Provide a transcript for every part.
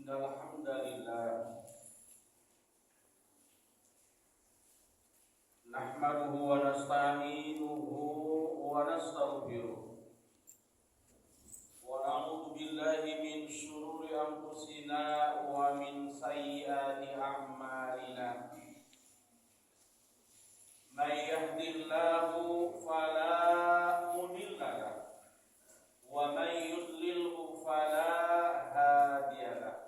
Innal hamdalillah nahmaduhu wa nasta'inuhu wa nastaghfiruh wa na'udzu billahi min shururi anfusina wa min sayyiati a'malina. May yahdihillahu fala mudilla lahu wa may yudlilhu fala hadiya lahu.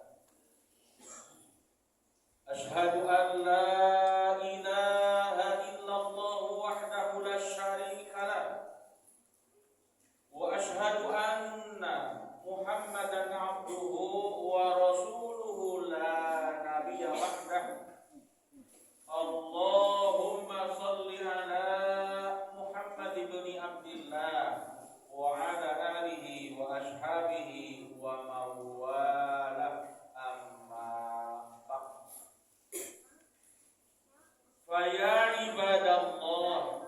Ashhadu an la ilaha illallah wahdahu la syarika lah wa ashhadu anna Muhammadan abduhu wa rasuluhu la nabiyya ba'dah. Allahumma shalli ala Muhammad ibn Abdillah wa ala alihi wa ashabihi wa mawala. Faya ibadallah,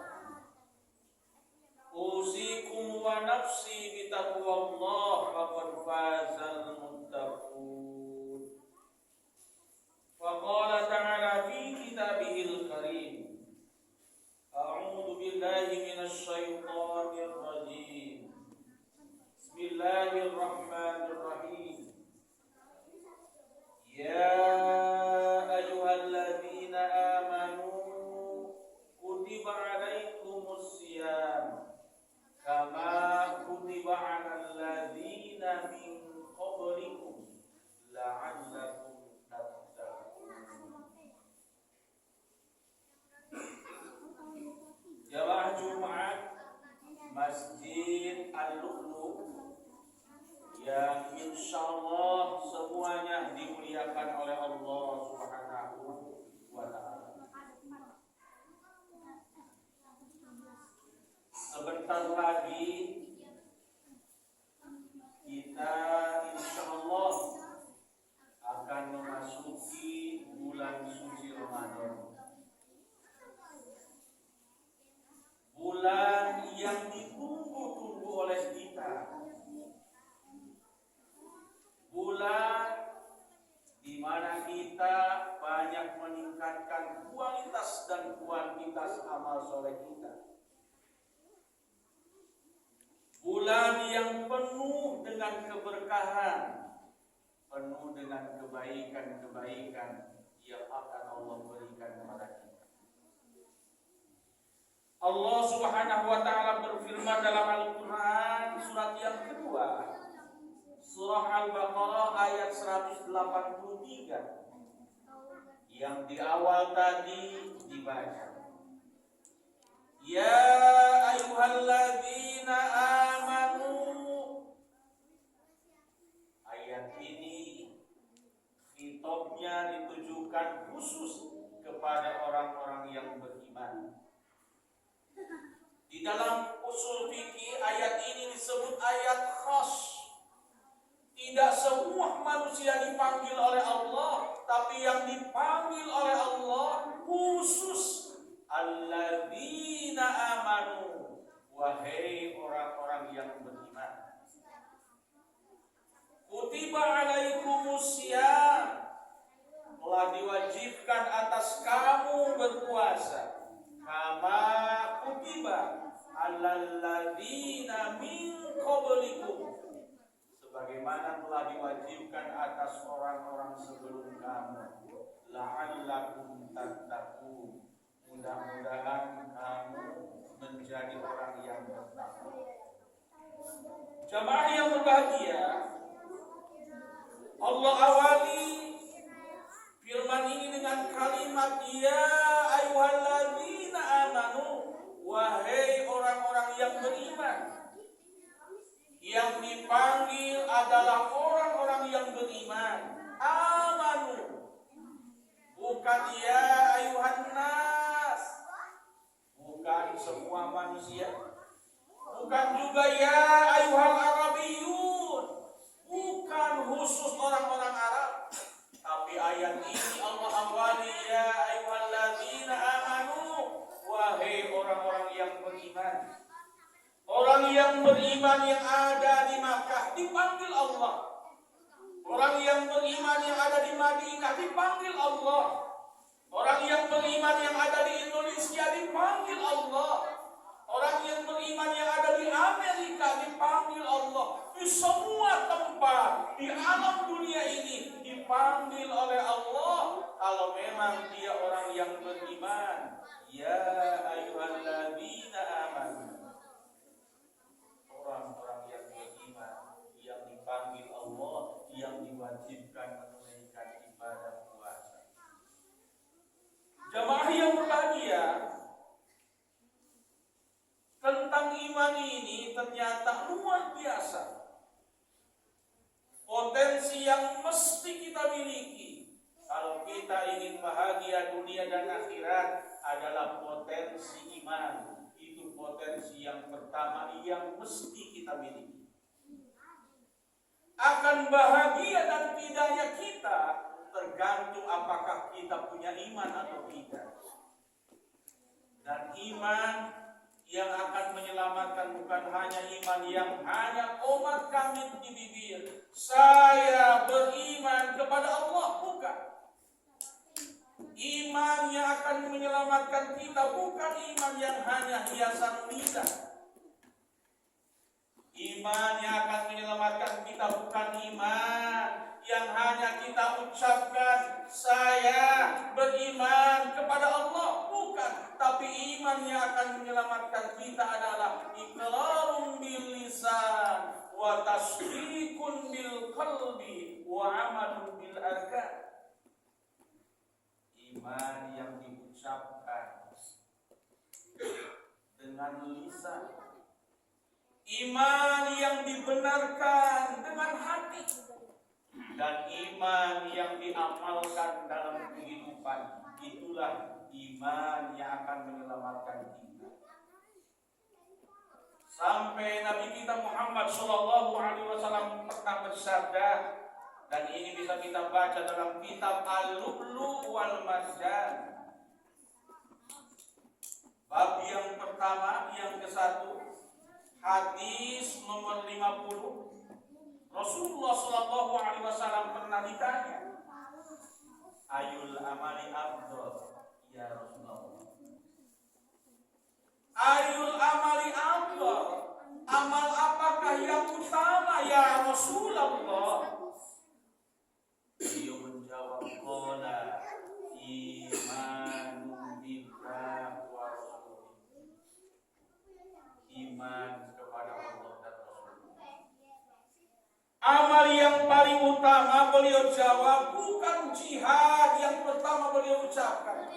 usikum wa nafsi bitaqwallah, faqad fazal muttaqun. Faqala ta'ala fi kitabihil karim, a'udzu billahi minasy syaithanir rajim. Bismillahirrahmanirrahim. Ya ayyuhalladzina amanu kutiba alaikumus syiyam kama kutiba alal ladzina min qablikum la'allakum tattaqun. Jamaah Jumat Masjid Al-Lu'lu' yang insyaallah semuanya dimuliakan oleh Allah Subhanahu wa ta'ala. Sebentar lagi kita insyaallah akan memasuki bulan suci Ramadan. Bulan yang ditunggu-tunggu oleh kita. Bulan di mana kita banyak meningkatkan kualitas dan kuantitas amal soleh kita. Bulan yang penuh dengan keberkahan, penuh dengan kebaikan-kebaikan yang akan Allah berikan kepada kita. Allah Subhanahu wa ta'ala berfirman dalam Al-Quran surat yang kedua, Surah Al-Baqarah ayat 183 yang di awal tadi dibaca. Ya ayyuhalladzina amanu. Ayat ini khitabnya ditujukan khusus kepada orang-orang yang beriman. Di dalam usul fikih ayat ini disebut ayat khas. Tidak semua manusia dipanggil oleh Allah, tapi yang dipanggil oleh Allah khusus alladzina amanu, wahai orang-orang yang beriman. Kutiba alaikumus syiyam, telah diwajibkan atas kamu berpuasa, kama kutiba alal ladzina min qablikum, sebagaimana telah diwajibkan atas orang-orang sebelum kamu, la'allakum tattaqun, mudah-mudahan kamu menjadi orang yang bertakwa. Jamaah yang berbahagia, Allah awali firman ini dengan kalimat ya ayyuhalladzina amanu, wahai orang-orang yang beriman. Yang dipanggil adalah orang-orang yang beriman. Amanu, bukan ya ayuhan nas, bukan semua manusia, bukan juga ya ayuhal arabiyun, bukan khusus orang-orang Arab. Tapi ayat ini Allah awali ya ayyuhalladzina amanu, wahai orang-orang yang beriman. Orang yang beriman yang ada di Makkah dipanggil Allah. Orang yang beriman yang ada di Madinah dipanggil Allah. Orang yang beriman yang ada di Indonesia dipanggil Allah. Orang yang beriman yang ada di Amerika dipanggil Allah. Di semua tempat di alam dunia ini dipanggil oleh Allah. Kalau memang dia orang yang beriman, ya ayyuhalladzina amanu. Orang-orang yang beriman yang dipanggil Allah, yang diwajibkan menunaikan ibadah puasa. Jamaah yang berbahagia, tentang iman ini ternyata luar biasa. Potensi yang mesti kita miliki kalau kita ingin bahagia dunia dan akhirat adalah potensi iman. Itu potensi yang pertama yang mesti kita miliki. Akan bahagia dan tidaknya kita tergantung apakah kita punya iman atau tidak. Dan iman yang akan menyelamatkan bukan hanya iman yang hanya omat kamit di bibir. Saya beriman kepada Allah, bukan. Iman yang akan menyelamatkan kita bukan iman yang hanya hiasan lidah. Iman yang akan menyelamatkan kita bukan iman yang hanya kita ucapkan saya beriman kepada Allah, bukan. Tapi iman yang akan menyelamatkan kita adalah iqrarun bil lisan wa tasdiqun bil qalbi wa amalun bil arkan. Iman yang diucapkan dengan lisan, iman yang dibenarkan dengan hati, dan iman yang diamalkan dalam kehidupan. Itulah iman yang akan menyelamatkan kita. Sampai Nabi kita Muhammad SAW pernah bersabda, dan ini bisa kita baca dalam kitab Al-Lu'lu' wal Marjan. Bab yang pertama, yang ke-1, hadis nomor 50. Rasulullah SAW pernah ditanya, ayul amali afdal ya Rasulullah. Ayul amali afdal, amal apakah yang utama ya Rasulullah? Beliau menjawab, qala imanun billah wa rasulih. Iman kepada Allah dan Rasulullah. Amal yang paling utama beliau jawab bukan jihad yang pertama beliau ucapkan,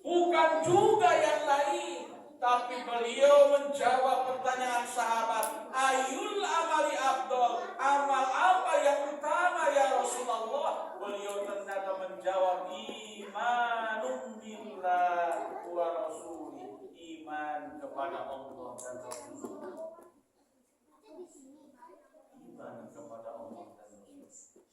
bukan juga yang lain, tapi beliau menjawab pertanyaan sahabat, ayul amali afdal, amal apa yang utama ya Rasulullah? Beliau ternyata menjawab, imanun billah wa rasulih, iman kepada Allah dan Rasulullah. Iman kepada Allah dan Rasul.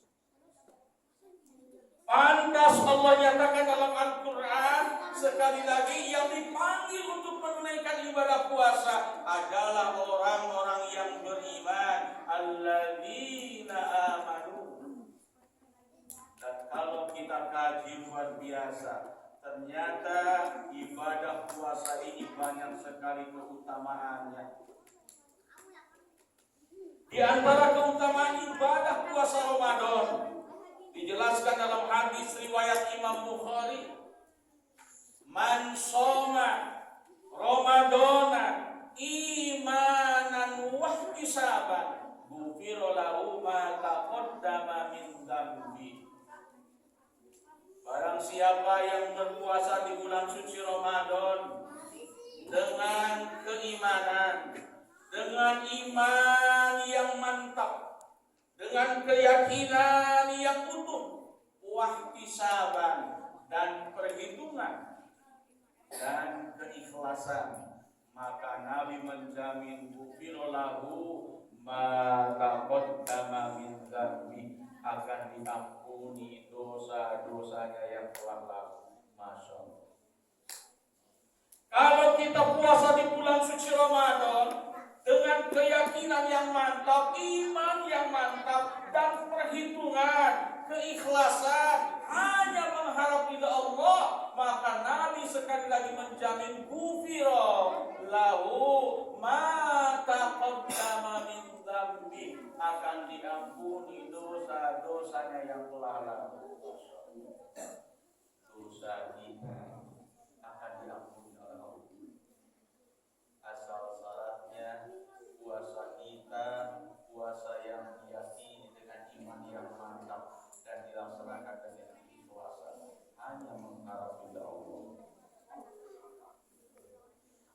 Pantas Allah nyatakan dalam Al-Quran, sekali lagi yang dipanggil untuk menunaikan ibadah puasa adalah orang-orang yang beriman, alladzina amanu. Dan kalau kita kaji luar biasa, ternyata ibadah puasa ini banyak sekali keutamaannya. Di antara keutamaan ibadah puasa Ramadan dijelaskan dalam hadis riwayat Imam Bukhari, man shoma Ramadana imanan wa ihtisaban ghufira lahu ma taqaddama min dzambi. Barang siapa yang berpuasa di bulan suci Ramadan dengan keimanan, dengan iman yang mantap, dengan keyakinan yang utuh, wahtisaban dan perhitungan dan keikhlasan, maka Nabi menjamin ghufirallahu ma taqaddama min dzambi, akan diampuni dosa-dosanya yang telah lalu. Masya Allah. Kalau kita puasa di bulan suci Ramadan dengan keyakinan yang mantap, iman yang mantap, dan perhitungan keikhlasan, hanya mengharap ridha Allah, maka Nabi sekali lagi menjamin ghufira lahu ma taqaddama min dzambi, akan diampuni dosa-dosanya yang telah lalu. Dosa kita akan diampuni oleh Allah. Asal syaratnya puasa kita, puasa yang diyakini dengan iman yang mantap dan dilaksanakan dengan ikhlasan, hanya mengharap ridha Allah.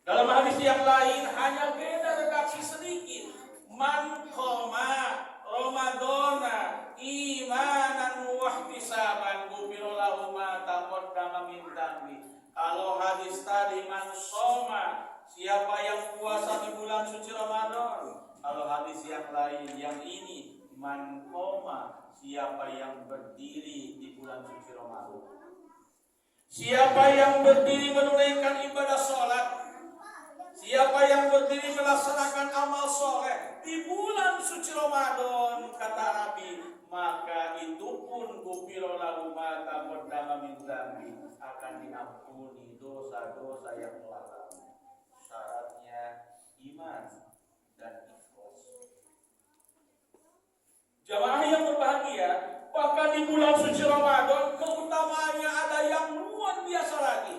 Dalam hadis yang lain hanya beda redaksi sedikit. Man qama Ramadana imanan wa ihtisaban ghufira lahu ma taqaddama min dzambi. Kalau hadis tadi man shoma, siapa yang puasa di bulan suci Ramadan. Kalau hadis yang lain yang ini man qama, siapa yang berdiri di bulan suci Ramadan. Siapa yang berdiri menunaikan ibadah sholat, siapa yang berdiri melaksanakan amal soleh di bulan suci Ramadan, kata Nabi, maka itu pun ghufira lahu ma taqaddama min dzambi, akan diampuni dosa-dosa yang telah lalu. Syaratnya iman dan ikhlas. Jamaah yang berbahagia, bahkan di bulan suci Ramadan keutamaannya ada yang luar biasa lagi.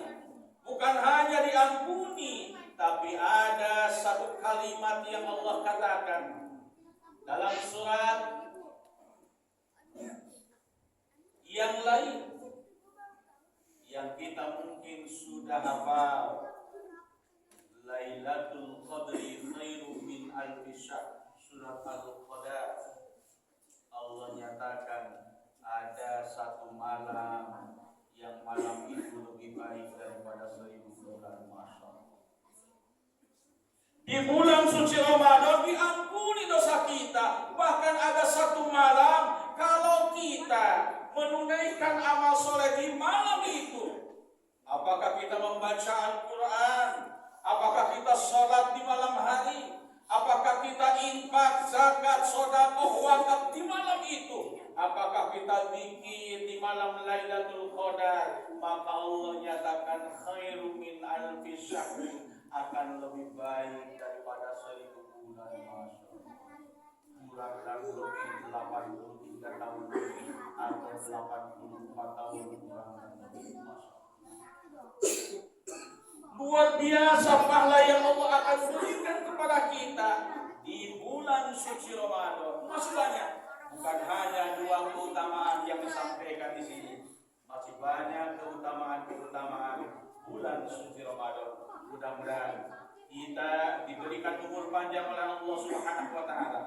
Bukan hanya diampuni, tapi ada satu kalimat yang Allah katakan dalam surat yang lain yang kita mungkin sudah hafal. Lailatul Qadri khairum min alfi syahr, surat Al-Qadar. Allah nyatakan ada satu malam yang malam itu lebih baik daripada 1000 bulan. Masya Allah. Di bulan suci Ramadan diampuni dosa kita. Bahkan ada satu malam kalau kita menunaikan amal soleh di malam itu, apakah kita membaca Al-Quran, apakah kita sholat di malam hari, apakah kita infak, zakat, sedekah, wakaf di malam itu, apakah kita zikir di malam Lailatul Qadar, maka Allah nyatakan khairum min alfi syahr, akan lebih baik daripada 1000 bulan. Kurang lebih 83 tahun atau 84 tahun kurang lebih. Luar biasa pahala yang Allah akan berikan kepada kita di bulan suci Ramadan. Masih banyak, bukan hanya 2 keutamaan yang disampaikan di sini. Masih banyak keutamaan bulan suci Ramadan. Mudah-mudahan kita diberikan umur panjang oleh Allah Subhanahu wa taala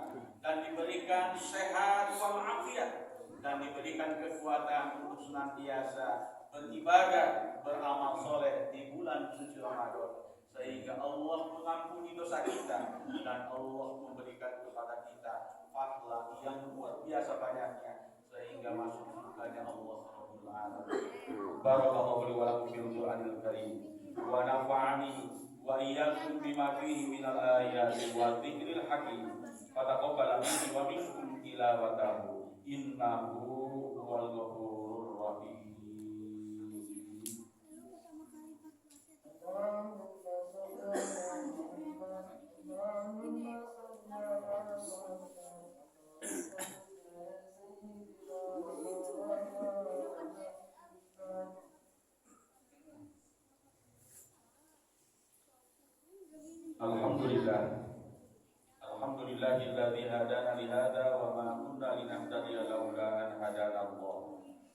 dan diberikan sehat walafiat dan diberikan kekuatan untuk senantiasa beribadah, beramal soleh di bulan suci Ramadan, sehingga Allah mengampuni dosa kita dan Allah memberikan kepada kita pahala yang luar biasa banyaknya sehingga masuk surganya Allah Rabbul Alamin. Barakallahu li wa lakum fil Qur'anil Karim wa nafa'ani wa iyyakum bima fihi minal ayati wa dzikril hakim. Fataqabbal minni wa minkum tilawatahu innahu huwal ghafurur rahim. Alhamdulillahilladzi hadana li hadza wa ma kunna linahtadiya laula an hadana Allah.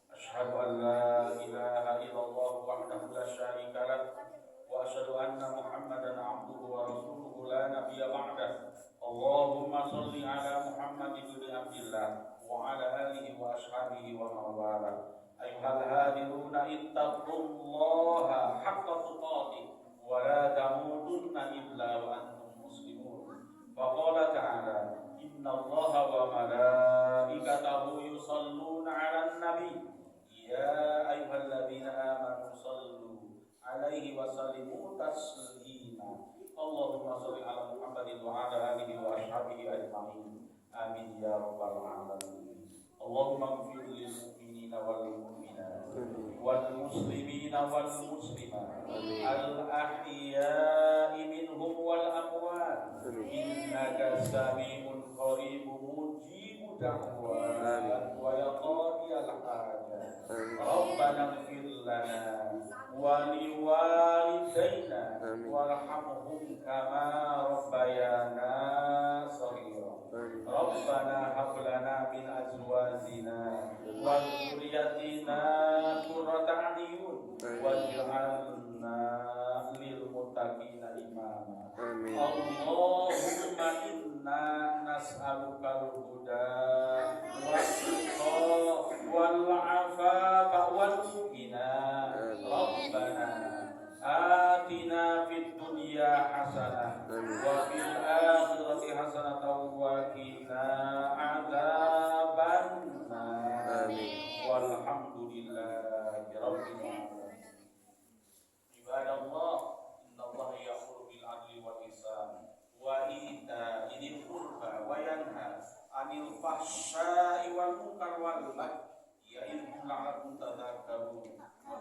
Asyhadu an la ilaha illallah wahdahu la syarika lah wa asyhadu anna Muhammadan abduhu wa rasuluhu la nabiyya ba'dah. Allahumma shalli ala Muhammad ibn Abdillah wa ala alihi wa ashabihi wa man wala. Ayyuhal hadiruna ittaqullaha haqqa tuqatih wa la tamutunna illa wa antum muslimun. Faqala ta'ala innallaha wa malaikatahu yusalluna 'alan nabi ya ayyuhalladzina amanu sallu 'alaihi wa sallimu taslima. Allahumma shalli ala Muhammadin wa ala alihi wa ashabihi ajma'in. Amin ya rabbal alamin. Allahumma ighfir lil mu'minina wal mu'minat wal muslimina wal muslimat al ahya'i minhum wal amwat innaka sami'un qaribun mujibud da'wat wa yaqdiyal hajat Rabbana ighfir lana wa liwalidayna warhamhum kama rabbayana shaghira Rabbana hab lana min azwajina wa dhurriyyatina qurrata a'yun waj'alna lil muttaqina imama Allahumma inna nas'aluka al-huda was-tuqa wal-'afafa wal-ghina Rabbana atina fid dunya hasanah wa fil akhirati hasanah wa qina adzabannar walhamdulillahi rabbil alamin ibadallah innallaha ya'muru bil 'adli wal ihsan wa itaa'il qurba wa yanha 'anil fahsya'i wal munkar wal baghi ya'idukum la'allakum tadhakkarun wa